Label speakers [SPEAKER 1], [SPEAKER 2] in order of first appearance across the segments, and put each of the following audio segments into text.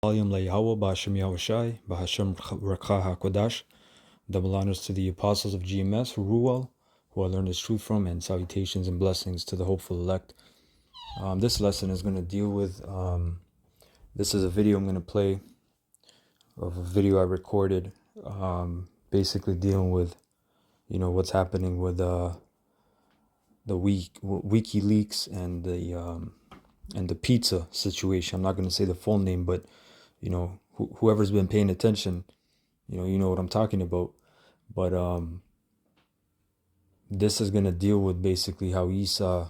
[SPEAKER 1] Volume Yahweh Ba'Hashem Yahushai Ba'Hashem Rakha HaKodash. Double honors to the apostles of GMS, Ruel, who I learned this truth from, and salutations and blessings to the hopeful elect. This lesson is going to deal with, this is a video I'm going to play of a video I recorded, basically dealing with, what's happening with the WikiLeaks and the pizza situation. I'm not going to say the full name, but whoever's been paying attention, you know what I'm talking about. But this is going to deal with basically how Esau,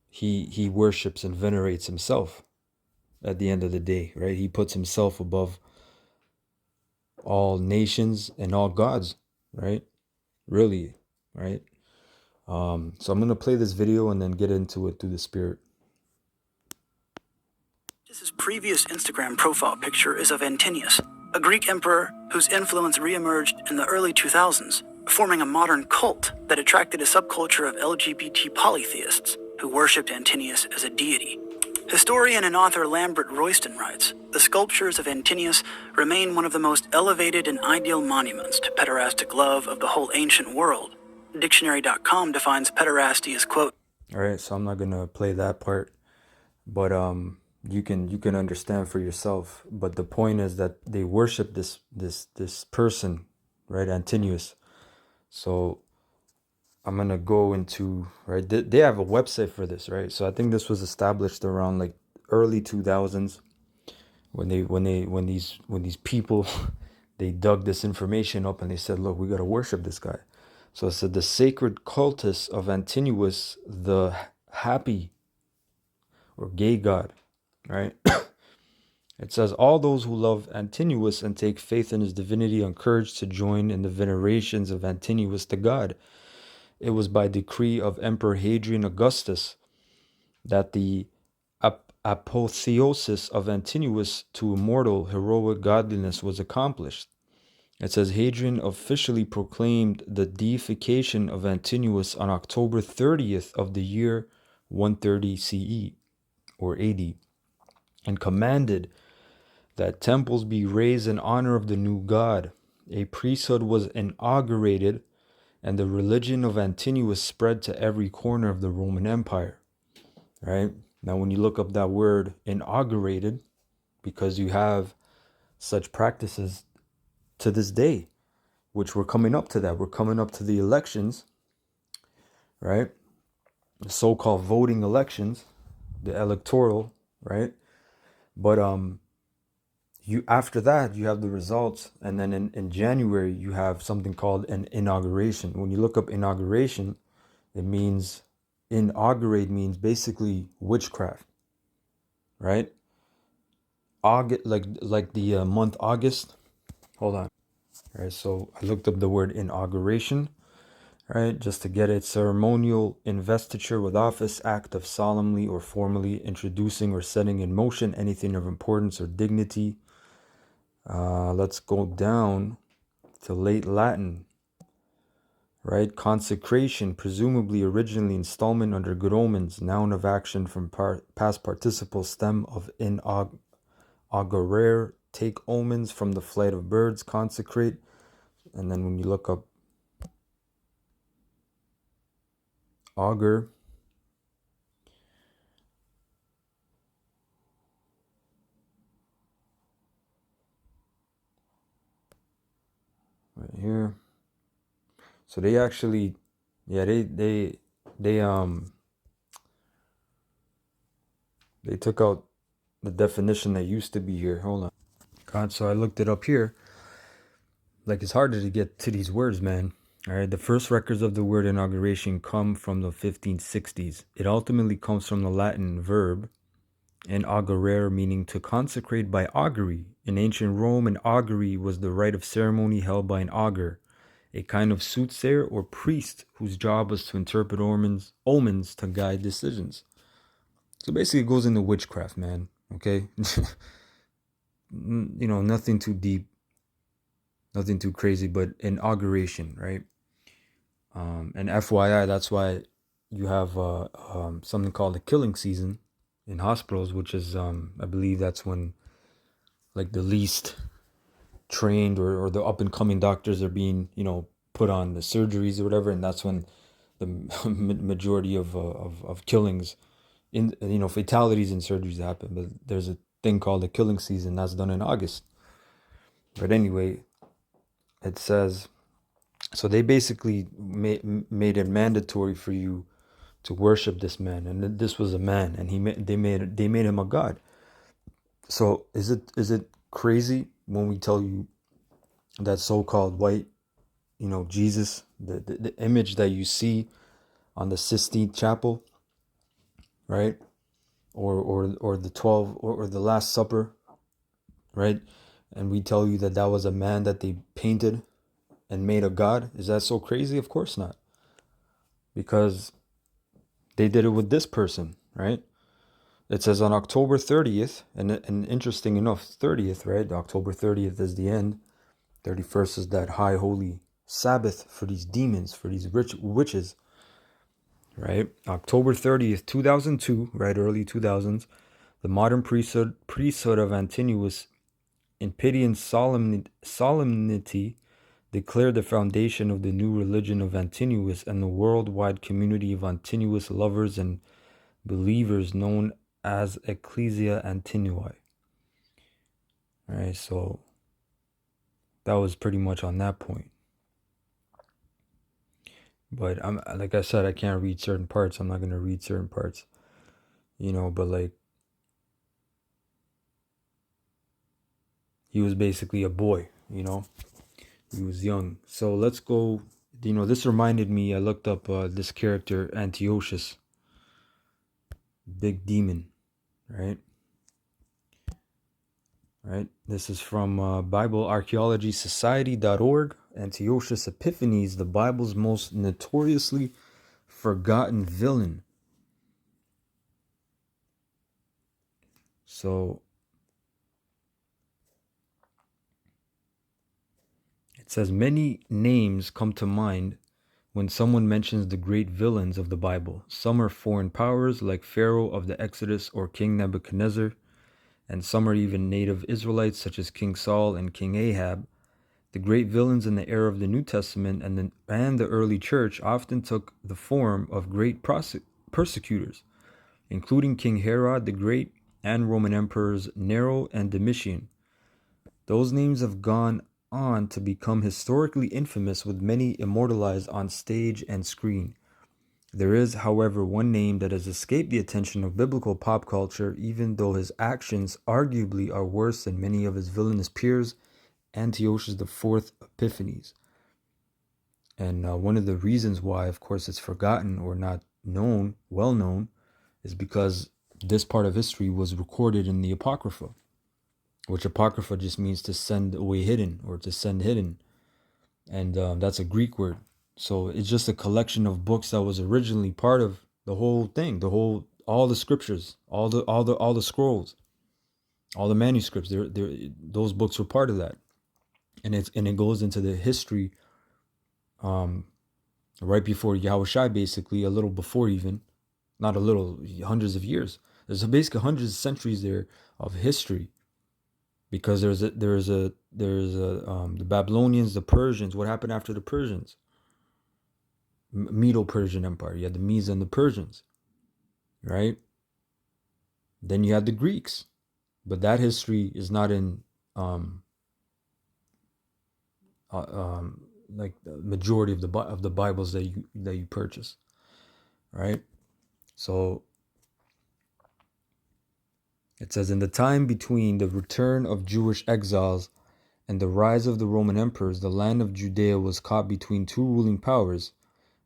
[SPEAKER 1] he worships and venerates himself at the end of the day, right? He puts himself above all nations and all gods, right? Really, right? So I'm going to play this video and then get into it through the Spirit.
[SPEAKER 2] His previous Instagram profile picture is of Antinius, a Greek emperor whose influence reemerged in the early 2000s, forming a modern cult that attracted a subculture of LGBT polytheists who worshipped Antinius as a deity. Historian and author Lambert Royston writes, the sculptures of Antinius remain one of the most elevated and ideal monuments to pederastic love of the whole ancient world. Dictionary.com defines pederasty as, quote,
[SPEAKER 1] all right, so I'm not going to play that part, but you can understand for yourself. But the point is that they worship this person, right, Antinius. So I'm gonna go into, right, they have a website for this, right? So I think this was established around like early 2000s when these people they dug this information up and they said, look, we got to worship this guy. So it said the sacred cultus of Antinius, the happy or gay god, right? It says, all those who love Antinius and take faith in his divinity are encouraged to join in the venerations of Antinius the god. It was by decree of Emperor Hadrian Augustus that the apotheosis of Antinius to immortal heroic godliness was accomplished. It says Hadrian officially proclaimed the deification of Antinius on October 30th of the year 130 CE or AD, and commanded that temples be raised in honor of the new god. A priesthood was inaugurated, and the religion of Antinius spread to every corner of the Roman Empire. Right? Now, when you look up that word inaugurated, because you have such practices to this day, which we're coming up to that. We're coming up to the elections, right? The so-called voting elections, the electoral, right? But you after that, you have the results. And then in January, you have something called an inauguration. When you look up inauguration, it means, inaugurate means basically witchcraft, right? August, like the month August. Hold on. All right, so I looked up the word inauguration, right, just to get it. Ceremonial investiture with office, act of solemnly or formally introducing or setting in motion anything of importance or dignity. Let's go down to late Latin, right? Consecration, presumably originally installment under good omens, noun of action from past participle stem of inaugurare, take omens from the flight of birds, consecrate. And then when you look up augur, right here. So they actually, yeah, they took out the definition that used to be here. Hold on. God, so I looked it up here. Like, it's harder to get to these words, man. All right, the first records of the word inauguration come from the 1560s. It ultimately comes from the Latin verb inaugurare, meaning to consecrate by augury. In ancient Rome, an augury was the rite of ceremony held by an augur, a kind of soothsayer or priest whose job was to interpret omens to guide decisions. So basically it goes into witchcraft, man. Okay? Nothing too deep, nothing too crazy, but inauguration, right? And FYI, that's why you have something called the killing season, in hospitals, which is I believe that's when like the least trained or the up and coming doctors are being, put on the surgeries or whatever, and that's when the majority of killings in, fatalities in surgeries happen. But there's a thing called the killing season that's done in August. But anyway, it says, so they basically made it mandatory for you to worship this man, and this was a man, and they made him a god. So is it crazy when we tell you that so-called white, Jesus, the image that you see on the Sistine Chapel, right? Or the 12, or the Last Supper, right? And we tell you that that was a man that they painted and made a god. Is that so crazy? Of course not, because they did it with this person, right? It says on October 30th, and interesting enough, 30th, right? October 30th is the end. 31st is that high holy Sabbath for these demons, for these rich witches, right? October 30th, 2002, right? Early 2000s, the modern priesthood of Antinous, in pity and solemnity, declared the foundation of the new religion of Antinous and the worldwide community of Antinous lovers and believers known as Ecclesia Antinui. All right, so that was pretty much on that point. But I'm, like I said, I can't read certain parts. I'm not gonna read certain parts, But like, he was basically a boy, He was young. So let's go. This reminded me. I looked up this character Antiochus, big demon, right? Right. This is from BibleArchaeologySociety.org. Antiochus Epiphanes, the Bible's most notoriously forgotten villain. So it says many names come to mind when someone mentions the great villains of the Bible. Some are foreign powers like Pharaoh of the Exodus or King Nebuchadnezzar, and some are even native Israelites such as King Saul and King Ahab. The great villains in the era of the New Testament and the early church often took the form of great persecutors, including King Herod the Great and Roman emperors Nero and Domitian. Those names have gone on to become historically infamous, with many immortalized on stage and screen. There is, however, one name that has escaped the attention of biblical pop culture, even though his actions arguably are worse than many of his villainous peers: Antiochus IV Epiphanes. And one of the reasons why, of course, it's forgotten or not known, well known, is because this part of history was recorded in the Apocrypha, which Apocrypha just means to send away hidden, or to send hidden. And that's a Greek word. So it's just a collection of books that was originally part of the whole thing, all the scriptures, all the scrolls, all the manuscripts. Those books were part of that, and it goes into the history, right before Yahushua, basically a little before, even not a little, hundreds of years. There's basically hundreds of centuries there of history, because there's the Babylonians, the Persians. What happened after the Persians? Medo-Persian Empire. You had the Medes and the Persians, right? Then you had the Greeks, but that history is not in like the majority of the Bibles that you purchase, right? So it says, in the time between the return of Jewish exiles and the rise of the Roman emperors, the land of Judea was caught between two ruling powers: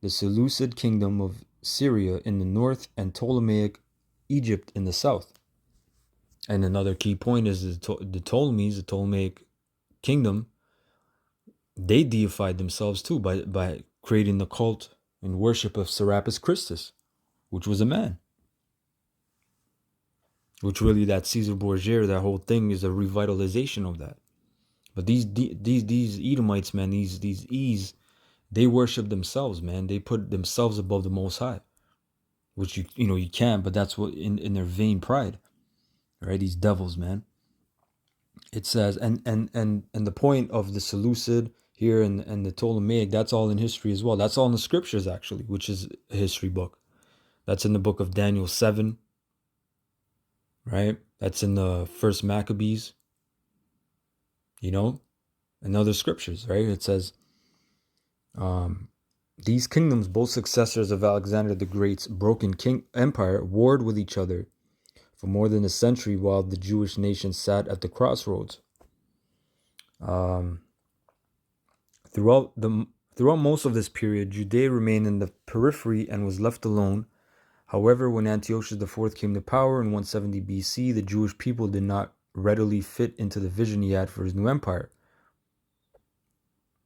[SPEAKER 1] the Seleucid kingdom of Syria in the north and Ptolemaic Egypt in the south. And another key point is the Ptolemies, the Ptolemaic kingdom, they deified themselves too by creating the cult and worship of Serapis Christus, which was a man. Which really, that Caesar Borgia, that whole thing is a revitalization of that. But these Edomites, man, these E's, they worship themselves, man. They put themselves above the Most High. which you can't, but that's what in their vain pride, right? These devils, man. It says, and the point of the Seleucid here and the Ptolemaic, that's all in history as well. That's all in the scriptures actually, which is a history book. That's in the book of Daniel 7, right? That's in the first Maccabees, and other scriptures, right? It says, these kingdoms, both successors of Alexander the Great's broken empire, warred with each other for more than a century while the Jewish nation sat at the crossroads. Throughout most of this period, Judea remained in the periphery and was left alone. However, when Antiochus IV came to power in 170 BC, the Jewish people did not readily fit into the vision he had for his new empire.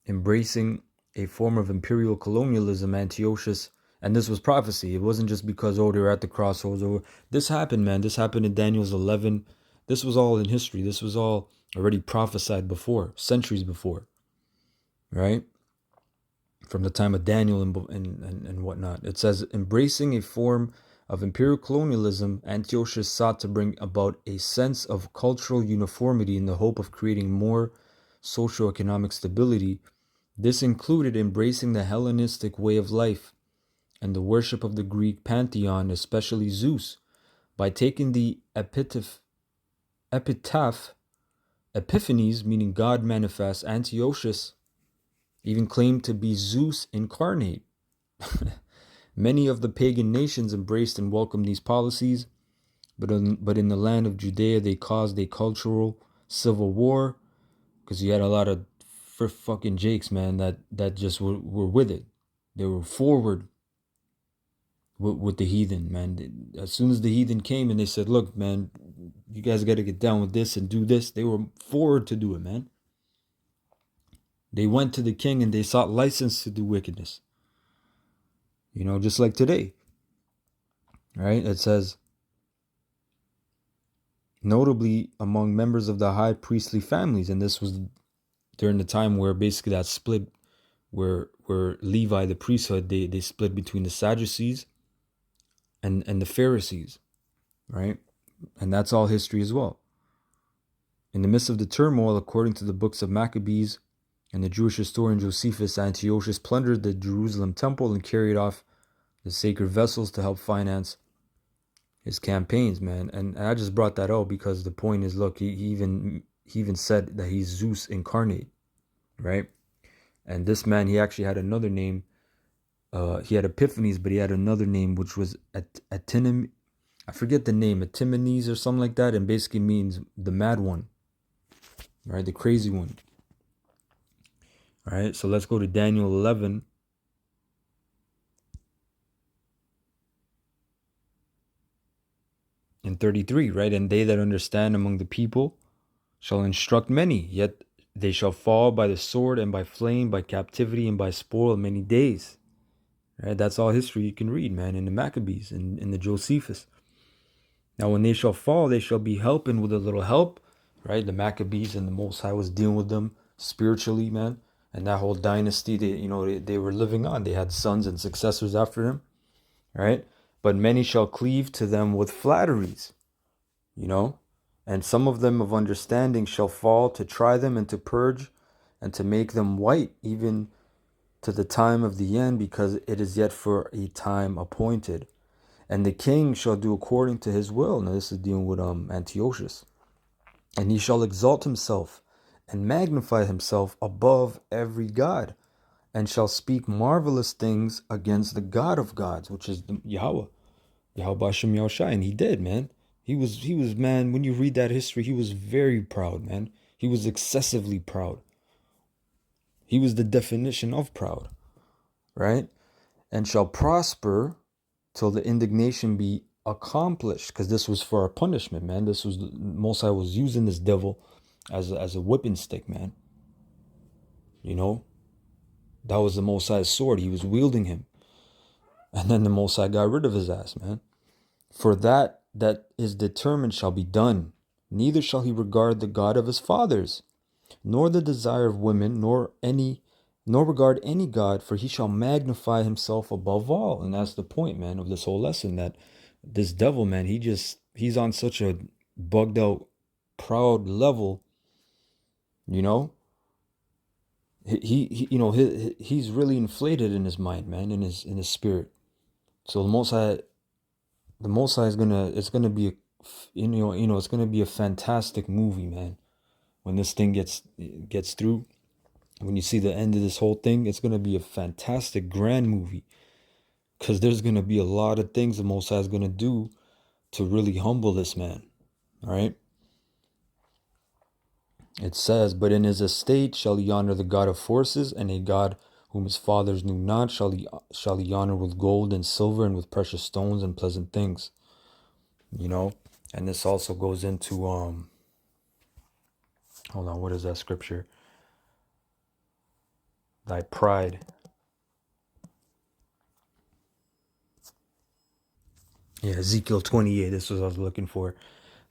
[SPEAKER 1] Embracing a form of imperial colonialism, Antiochus, and this was prophecy. It wasn't just because, they were at the crossroads. This happened, man. This happened in Daniel's 11. This was all in history. This was all already prophesied before, centuries before, right? From the time of Daniel and whatnot. It says, embracing a form of imperial colonialism, Antiochus sought to bring about a sense of cultural uniformity in the hope of creating more socioeconomic stability. This included embracing the Hellenistic way of life and the worship of the Greek pantheon, especially Zeus, by taking the epitaph, Epiphanes, meaning God manifest. Antiochus even claimed to be Zeus incarnate. Many of the pagan nations embraced and welcomed these policies, but in the land of Judea, they caused a cultural civil war because you had a lot of fucking jakes, man, that just were with it. They were forward with the heathen, man. As soon as the heathen came and they said, look, man, you guys got to get down with this and do this, they were forward to do it, man. They went to the king and they sought license to do wickedness. Just like today, right? It says, notably among members of the high priestly families, and this was during the time where basically that split, where Levi, the priesthood, they split between the Sadducees and the Pharisees, right? And that's all history as well. In the midst of the turmoil, according to the books of Maccabees and the Jewish historian Josephus, Antiochus plundered the Jerusalem temple and carried off the sacred vessels to help finance his campaigns, man. And I just brought that out because the point is, look, he even said that he's Zeus incarnate, right? And this man, he actually had another name. He had Epiphanes, but he had another name, which was Atinim. I forget the name, Atimenes or something like that, and basically means the mad one, right? The crazy one. All right, so let's go to Daniel 11. And 33, right? And they that understand among the people shall instruct many, yet they shall fall by the sword and by flame, by captivity and by spoil many days. Right? That's all history you can read, man, in the Maccabees, in the Josephus. Now, when they shall fall, they shall be helping with a little help, right? The Maccabees and the Most High was dealing with them spiritually, man. And that whole dynasty, they were living on. They had sons and successors after them, right? But many shall cleave to them with flatteries, and some of them of understanding shall fall to try them and to purge and to make them white, even to the time of the end, because it is yet for a time appointed. And the king shall do according to his will. Now this is dealing with Antiochus. And he shall exalt himself and magnify himself above every god, and shall speak marvelous things against the God of gods, which is Yahweh Hashem Yahushai. And he did, man. He was, man, when you read that history, he was very proud, man. He was excessively proud. He was the definition of proud, right? And shall prosper till the indignation be accomplished, because this was for a punishment, man. This was, Mosai was using this devil as a whipping stick, man. That was the Mosai's sword. He was wielding him. And then the Mosai got rid of his ass, man. For that is determined shall be done. Neither shall he regard the God of his fathers, nor the desire of women, nor any nor regard any god, for he shall magnify himself above all. And that's the point, man, of this whole lesson, that this devil, man, he's on such a bugged out, proud level, you know. He's really inflated in his mind, man, in his spirit. So the Most High it's gonna be it's gonna be a fantastic movie, man. When this thing gets through, when you see the end of this whole thing, it's gonna be a fantastic, grand movie. Cause there's gonna be a lot of things the Most High is gonna do to really humble this man. All right. It says, but in his estate shall he honor the God of forces, and a God whom his fathers knew not shall he honor with gold and silver and with precious stones and pleasant things. You know, and this also goes into hold on, what is that scripture? Thy pride. Yeah, Ezekiel 28. This was what I was looking for.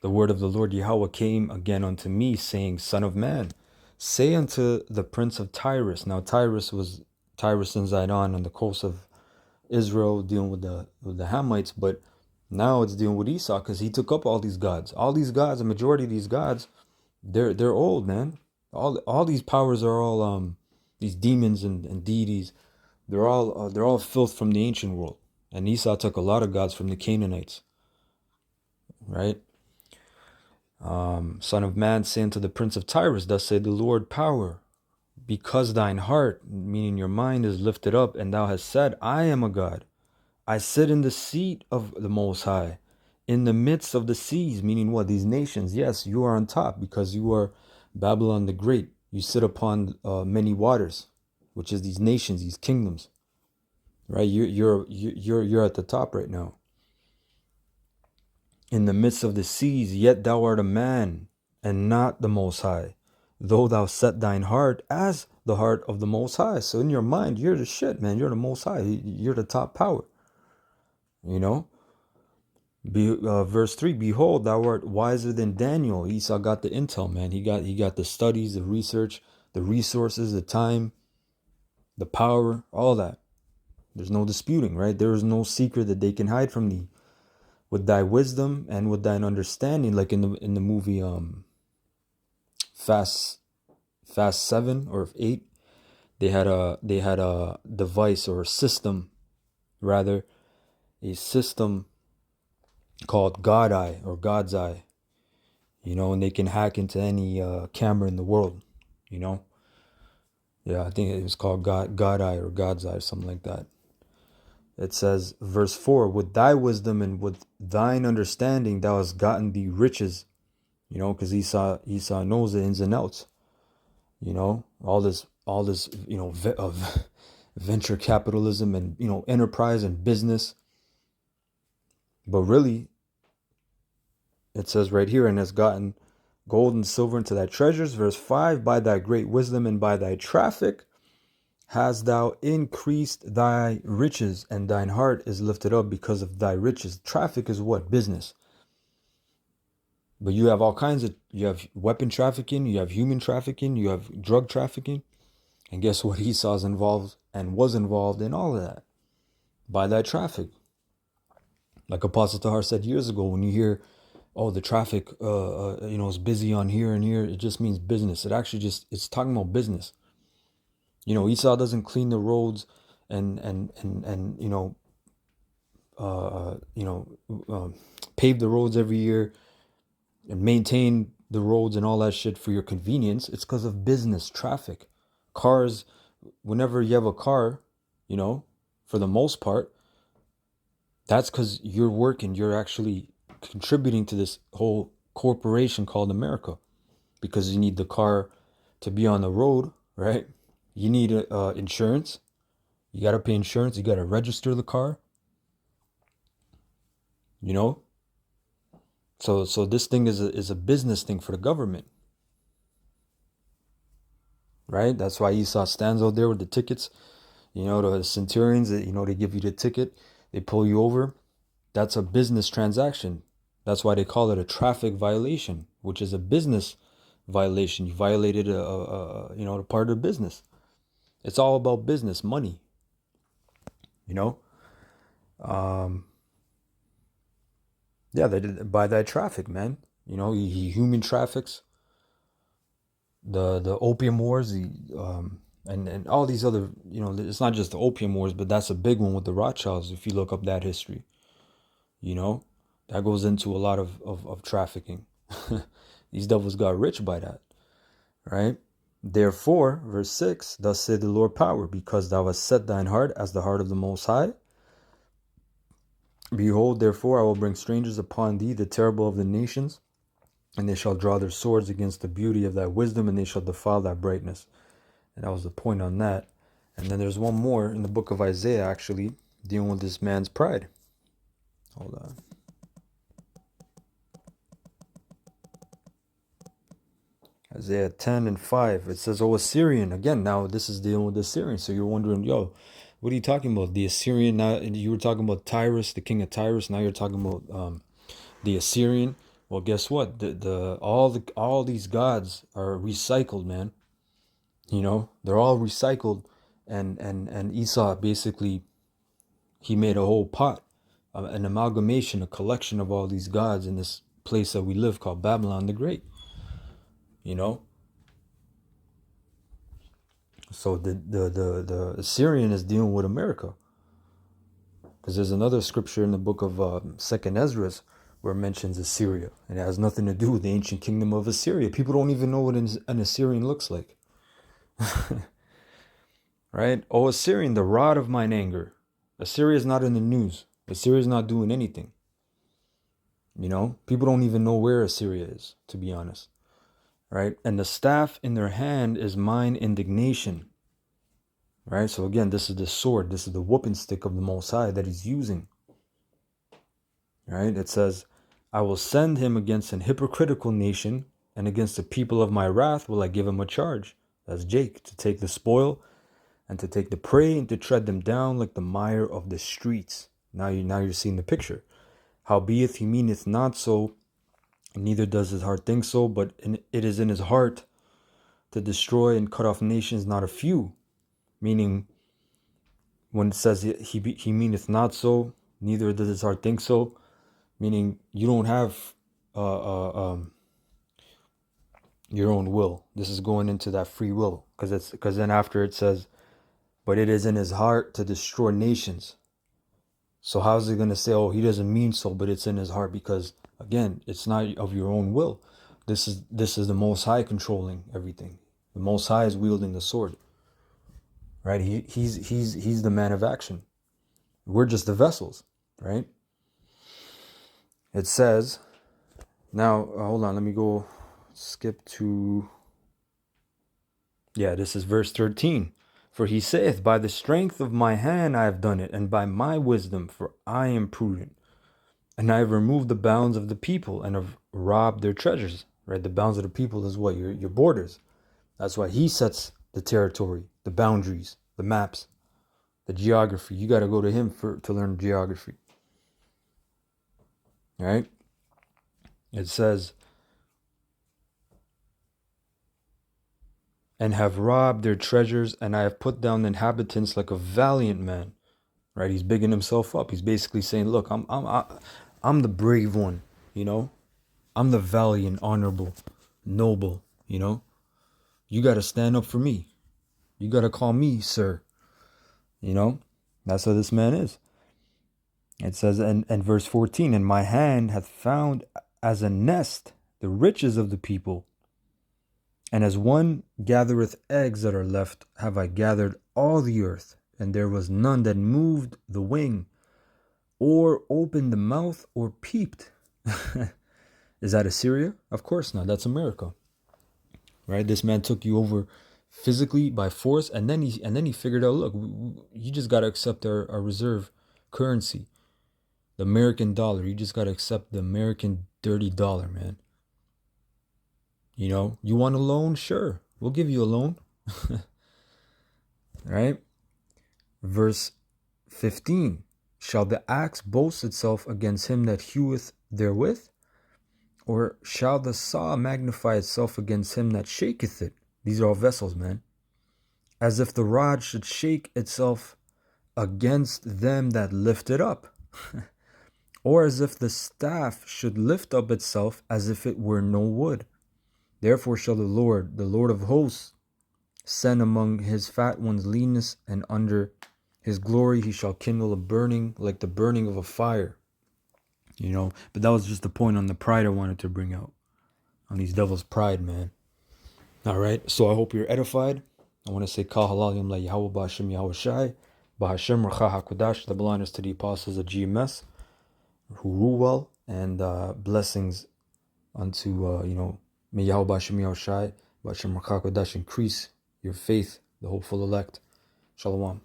[SPEAKER 1] The word of the Lord Yahweh came again unto me, saying, Son of man, say unto the prince of Tyrus. Now Tyrus and Zidon on the coast of Israel, dealing with the Hamites, but now it's dealing with Esau because he took up all these gods. All these gods, a majority of these gods, they're old, man. All these powers are all these demons and deities. They're all filth from the ancient world. And Esau took a lot of gods from the Canaanites, right? Son of man, say unto the prince of Tyrus, thus said the Lord power, because thine heart, meaning your mind, is lifted up, and thou hast said, I am a God. I sit in the seat of the Most High, in the midst of the seas, meaning what? These nations. Yes, you are on top because you are Babylon the Great. You sit upon many waters, which is these nations, these kingdoms, right? You're at the top right now. In the midst of the seas, yet thou art a man, and not the Most High, though thou set thine heart as the heart of the Most High. So in your mind, you're the shit, man. You're the Most High. You're the top power. You know? Verse 3, behold, thou art wiser than Daniel. Esau got the intel, man. He got the studies, the research, the resources, the time, the power, all that. There's no disputing, right? There is no secret that they can hide from thee. With thy wisdom and with thine understanding, like in the movie Fast 7 or 8, they had a device or a system, rather, a system called God Eye or God's Eye, and they can hack into any camera in the world, Yeah, I think it was called God Eye or God's Eye, something like that. It says, verse 4, with thy wisdom and with thine understanding thou hast gotten thee riches, because Esau knows the ins and outs, all this, of venture capitalism and, enterprise and business. But really, it says right here, and has gotten gold and silver into thy treasures. Verse 5, by thy great wisdom and by thy traffic hast thou increased thy riches, and thine heart is lifted up because of thy riches. Traffic is what? Business. But you have you have weapon trafficking, you have human trafficking, you have drug trafficking. And guess what? Esau's involved and was involved in all of that by that traffic. Like Apostle Tahar said years ago, when you hear, oh, the traffic, is busy on here and here, it just means business. It's talking about business. Esau doesn't clean the roads and pave the roads every year and maintain the roads and all that shit for your convenience. It's because of business, traffic. Cars, whenever you have a car, for the most part, that's because you're working, you're actually contributing to this whole corporation called America, because you need the car to be on the road, right? You need insurance. You got to pay insurance. You got to register the car, So this thing is a business thing for the government, right? That's why Esau stands out there with the tickets. The centurions, they give you the ticket, they pull you over. That's a business transaction. That's why they call it a traffic violation, which is a business violation. You violated a part of the business. It's all about business, money. You know, yeah, they did by that traffic, man. You know, he human traffics, the opium wars, and all these other, you know, it's not just the opium wars, but that's a big one with the Rothschilds. If you look up that history, you know, that goes into a lot of trafficking. These devils got rich by that, right? Therefore, verse 6, thus said the Lord power, because thou hast set thine heart as the heart of the Most High. Behold, therefore, I will bring strangers upon thee, the terrible of the nations, and they shall draw their swords against the beauty of thy wisdom, and they shall defile thy brightness. And that was the point on that. And then there's one more in the book of Isaiah, actually, dealing with this man's pride. Hold on. Isaiah 10 and 5. It says, O Assyrian. Again, now this is dealing with the Assyrian. So you're wondering, yo, what are you talking about? The Assyrian, now you were talking about Tyrus, the king of Tyrus. Now you're talking about the Assyrian. Well, guess what? All these gods are recycled, man. You know, they're all recycled, and Esau basically, he made a whole pot, an amalgamation, a collection of all these gods in this place that we live called Babylon the Great. You know, so the Assyrian is dealing with America, because there's another scripture in the book of Second Ezra where it mentions Assyria, and it has nothing to do with the ancient kingdom of Assyria. People don't even know what an Assyrian looks like. Right? O Assyrian, the rod of mine anger. Assyria is not in the news. Assyria is not doing anything. You know, people don't even know where Assyria is, to be honest. Right? And the staff in their hand is mine indignation. Right? So again, this is the sword. This is the whooping stick of the Most High that he's using. Right? It says, I will send him against an hypocritical nation, and against the people of my wrath will I give him a charge. That's Jake, to take the spoil, and to take the prey, and to tread them down like the mire of the streets. Now you're seeing the picture. Howbeit he meaneth not so, neither does his heart think so, but it is in his heart to destroy and cut off nations, not a few. Meaning, when it says he meaneth not so, neither does his heart think so, meaning you don't have your own will. This is going into that free will, because then after it says, but it is in his heart to destroy nations. So how's it going to say, oh, he doesn't mean so, but it's in his heart? Because again, it's not of your own will. This is the Most High controlling everything. The Most High is wielding the sword, right? He's the man of action. We're just the vessels, right? It says, now hold on, let me go skip to, this is verse 13. For he saith, by the strength of my hand I have done it, and by my wisdom, for I am prudent. And I have removed the bounds of the people, and have robbed their treasures. Right? The bounds of the people is what? Your borders. That's why he sets the territory, the boundaries, the maps, the geography. You got to go to him to learn geography. Right? It says, and have robbed their treasures, and I have put down the inhabitants like a valiant man. Right? He's bigging himself up. He's basically saying, look, I'm the brave one, you know? I'm the valiant, honorable, noble, you know? You got to stand up for me. You got to call me sir. You know? That's how this man is. It says in verse 14, and my hand hath found as a nest the riches of the people, and as one gathereth eggs that are left, have I gathered all the earth, and there was none that moved the wing, or opened the mouth, or peeped. Is that Assyria? Of course not. That's America. Right? This man took you over physically by force, and then he figured out, look, you just got to accept our reserve currency, the American dollar. You just got to accept the American dirty dollar, man. You know, you want a loan? Sure, we'll give you a loan. Right? Verse 15. Shall the axe boast itself against him that heweth therewith? Or shall the saw magnify itself against him that shaketh it? These are all vessels, man. as if the rod should shake itself against them that lift it up, or as if the staff should lift up itself as if it were no wood. Therefore shall the Lord of hosts, send among his fat ones leanness, and under his glory he shall kindle a burning like the burning of a fire. But that was just the point on the pride I wanted to bring out. On these devils' pride, man. Alright, so I hope you're edified. I want to say Kal Halal Yam La Yahweh Ba'Hashem Yahweh Shai Ba'Hashem Racha HaKodash, double honors to the apostles of GMS who rule well, and blessings unto, may Yahweh Ba'Hashem Yahweh Shai Ba'Hashem Racha HaKodash increase your faith, the hopeful elect. Shalom.